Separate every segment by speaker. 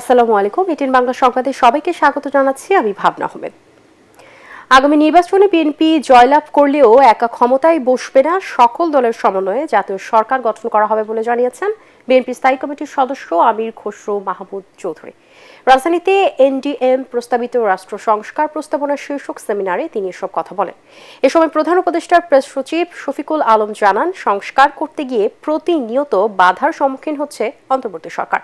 Speaker 1: আসসালামু আলাইকুম। এটিএন বাংলা সংবাদে সবাইকে স্বাগত জানাচ্ছি। আমি ভাবনা আহমেদ। আগামী নির্বাচনে বিএনপি জয়লাভ করলেও একা ক্ষমতায় বসবে না, সকল দলের সমন্বয়ে জাতীয় সরকার গঠন করা হবে বলে জানিয়েছেন বিএনপি স্থায়ী কমিটির সদস্য আমির খসরু মাহমুদ চৌধুরী। রাজধানীতে এনডিএম প্রস্তাবিত রাষ্ট্র সংস্কার প্রস্তাবনা শীর্ষক সেমিনারে তিনি এসব কথা বলেন। এ সময় প্রধান উপদেষ্টার প্রেস সচিব শফিকুল আলম জানান, সংস্কার করতে গিয়ে প্রতিনিয়ত বাধার সম্মুখীন হচ্ছে অন্তর্বর্তী সরকার।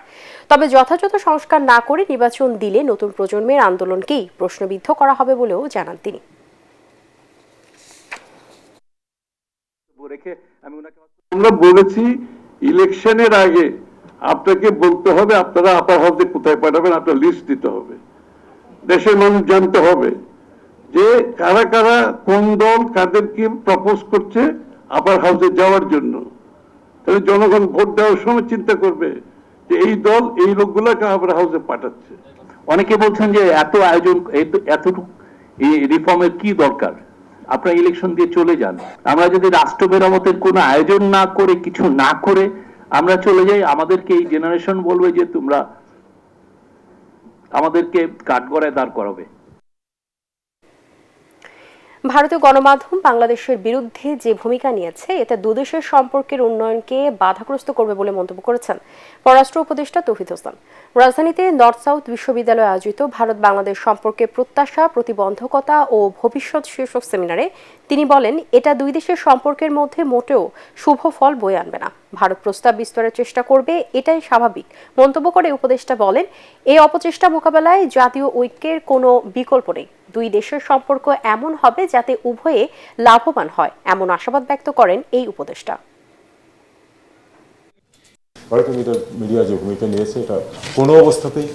Speaker 1: তবে যথাযথ সংস্কার না করে নির্বাচন দিলে নতুন প্রজন্মের আন্দোলনকেই প্রশ্নবিদ্ধ করা হবে বলেও জানান তিনি।
Speaker 2: আমরা বলেছি ইলেকশনের আগে আপনাকে বলতে হবে আপনারা আপার হাউসে কোথায় পাঠাবেন, আপনার লিস্ট দিতে হবে। দেশের মানুষ জানতে হবে যে কারা কারা কোন দল কাদেরকে প্রপোজ করছে আপার হাউসে যাওয়ার জন্য। তাহলে জনগণ ভোট দেওয়ার সময় চিন্তা করবে যে এই দল এই লোকগুলাকে আপার হাউসে পাঠাচ্ছে।
Speaker 3: অনেকে বলছেন যে এত আয়োজন, এতটুকু রিফর্মের কি দরকার, আপনারা ইলেকশন দিয়ে চলে যান। আমরা যদি রাষ্ট্র মেরামতের কোনো আয়োজন না করে, কিছু না করে আমরা চলে যাই, আমাদেরকে এই জেনারেশন বলবে যে তোমরা আমাদেরকে কাঠগড়ায় দাঁড় করাবে।
Speaker 1: ভারতীয় গণমাধ্যম বাংলাদেশের বিরুদ্ধে যে ভূমিকা নিয়েছে এতে দুদেশের সম্পর্কের উন্নয়নকে বাধাগ্রস্ত করবে বলে মন্তব্য করেছেন পররাষ্ট্র উপদেষ্টা তৌহিদ হোসেন। রাজধানীতে নর্থ সাউথ বিশ্ববিদ্যালয়ে আয়োজিত ভারত বাংলাদেশ সম্পর্কে প্রত্যাশা, প্রতিবন্ধকতা ও ভবিষ্যৎ শীর্ষক সেমিনারে তিনি বলেন, এটা দুই দেশের সম্পর্কের মধ্যে মোটেও শুভ ফল বয়ে আনবে না। ভারত প্রস্তাব বিস্তারের চেষ্টা করবে, এটাই স্বাভাবিক। মন্তব্য করে উপদেষ্টা বলেন, এই অপচেষ্টা মোকাবেলায় জাতীয় ঐক্যের কোনো বিকল্প নেই। দুই দেশের সম্পর্ক এমন হবে যাতে উভয়ে লাভবান হয়, এমন আশাবাদ ব্যক্ত করেন এই উপদেষ্টা।
Speaker 4: ভারতীয় মিডিয়া যে ভূমিকা নিয়েছে এটা কোনো অবস্থাতেই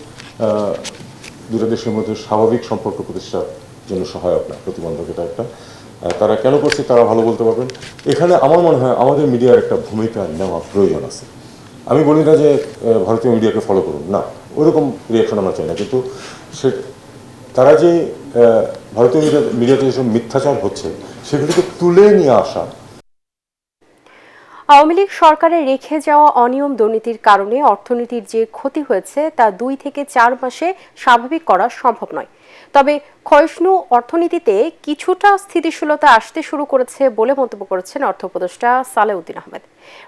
Speaker 4: দুটো দেশের মধ্যে স্বাভাবিক সম্পর্ক প্রতিষ্ঠার জন্য সহায়ক না, প্রতিবন্ধক। এটা একটা তারা কেন করছে তারা ভালো বলতে পারবেন। এখানে আমার মনে হয় আমাদের মিডিয়ার একটা ভূমিকা নেওয়া প্রয়োজন আছে। আমি বলি না যে ভারতীয় মিডিয়াকে ফলো করুন, না, ওরকম রিয়াকশন আমরা চাই না, কিন্তু সে তারা যে ভারতীয় মিডিয়াতে যেসব মিথ্যাচার হচ্ছে সেগুলিকে তুলে নিয়ে আসা।
Speaker 1: আওয়ামী লীগ সরকারের রেখে যাওয়া অনিয়ম দুর্নীতির কারণে অর্থনীতির যে ক্ষতি হয়েছে তা 2 থেকে 4 মাসে স্বাভাবিক করা সম্ভব নয়। তবে ক্ষয়িষ্ণু অর্থনীতিতে কিছুটা স্থিতিশীলতা আসতে শুরু করেছে বলে মন্তব্য করেছেন অর্থ উপদেষ্টা সালেউদ্দিন আহমেদ।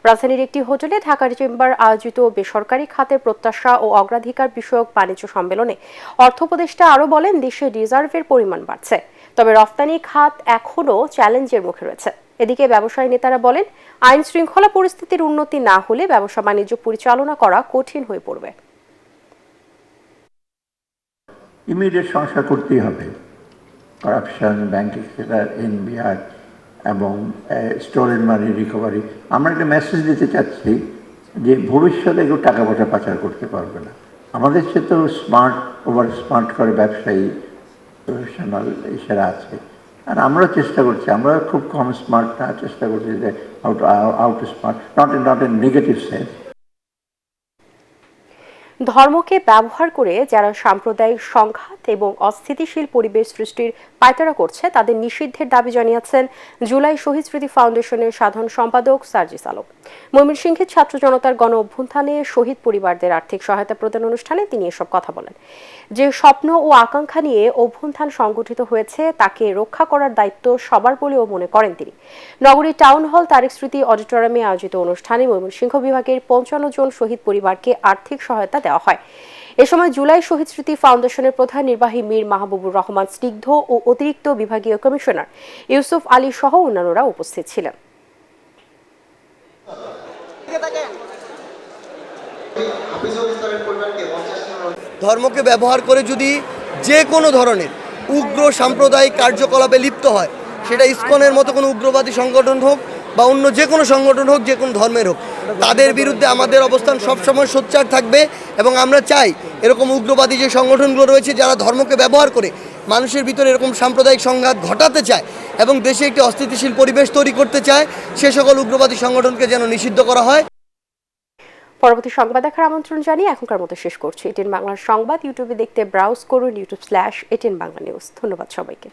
Speaker 1: রাজধানীর একটি হোটেলে ঢাকার চেম্বার আয়োজিত বেসরকারি খাতের প্রত্যাশা ও অগ্রাধিকার বিষয়ক বাণিজ্য সম্মেলনে অর্থ উপদেষ্টা আরও বলেন, দেশে রিজার্ভের পরিমাণ বাড়ছে, তবে রফতানি খাত এখনও চ্যালেঞ্জের মুখে রয়েছে। এদিকে ব্যবসায়ী নেতারা বলেন, আইন শৃঙ্খলা পরিস্থিতির উন্নতি না হলে ব্যবসা বাণিজ্য পরিচালনা করা কঠিন হয়ে পড়বে।
Speaker 5: ইমিডিয়েট সংস্কার করতেই হবে। করাপশন, ব্যাংকিং সেক্টর, এনবিআর এবং স্টোরেজ মানি রিকভারি। আমরা একটা মেসেজ দিতে চাচ্ছি যে ভবিষ্যতে কেউ টাকা পয়সা পাচার করতে পারবে না। আমাদের সে তো স্মার্ট, ওভার স্মার্ট করে ব্যবসায়ী, প্রফেশনাল এছাড়া আছে। আর আমরা চেষ্টা করছি, আমরা খুব কম স্মার্ট না, চেষ্টা করছি যে out smart, not in negative sense.
Speaker 1: ধর্মকে ব্যবহার করে যারা সাম্প্রদায়িক সংঘাত এবং অস্থিতিশীল পরিবেশ সৃষ্টির পায়তারা করছে তাদের নিষিদ্ধের দাবি জানিয়েছেন জুলাই শহীদ স্মৃতি ফাউন্ডেশনের সাধারণ সম্পাদক সার্জিস আলম। ময়মনসিংহের ছাত্র জনতার গণ অভ্যুত্থানে শহীদ পরিবারদের আর্থিক সহায়তা প্রদান অনুষ্ঠানে তিনি এসব কথা বলেন। যে স্বপ্ন ও আকাঙ্ক্ষা নিয়ে অভ্যুত্থান সংগঠিত হয়েছে তাকে রক্ষা করার দায়িত্ব সবার বলেও মনে করেন তিনি। নগরীর টাউন হল তারেক স্মৃতি অডিটোরিয়ামে আয়োজিত অনুষ্ঠানে ময়মনসিংহ বিভাগের 55 জন শহীদ পরিবারকে আর্থিক সহায়তা দেওয়া হয়। এ সময় জুলাই শহীদ স্মৃতি ফাউন্ডেশনের প্রধান নির্বাহী মীর মাহবুবুর রহমান স্নিগ্ধ ও অতিরিক্ত বিভাগীয় কমিশনার ইউসুফ আলী সহ অন্যান্যরা উপস্থিত ছিলেন।
Speaker 6: ধর্মকে ব্যবহার করে যদি যে কোনো ধরনের উগ্র সাম্প্রদায়িক কার্যকলাপে লিপ্ত হয়, সেটা ইসকনের মতো কোনো উগ্রবাদী সংগঠন হোক বা অন্য যে কোনো সংগঠন হোক, যে কোনো ধর্মের হোক, তাদের বিরুদ্ধে আমাদের অবস্থান সবসময় সোচ্চার থাকবে। এবং আমরা চাই এরকম উগ্রবাদী যে সংগঠনগুলো রয়েছে যারা ধর্মকে ব্যবহার করে মানুষের ভিতরে এরকম সাম্প্রদায়িক সংঘাত ঘটাতে চায় এবং দেশে একটি অস্থিতিশীল পরিবেশ তৈরি করতে চায়, সে সকল উগ্রবাদী সংগঠনকে যেন নিষিদ্ধ করা হয়।
Speaker 1: পরবর্তী সংবাদ দেখার আমন্ত্রণ জানিয়ে এখনকার মতো শেষ করছি। এটিএন বাংলার সংবাদ ইউটিউবে দেখতে ব্রাউজ করুন youtube/এটিএন বাংলা নিউজ। ধন্যবাদ সবাইকে।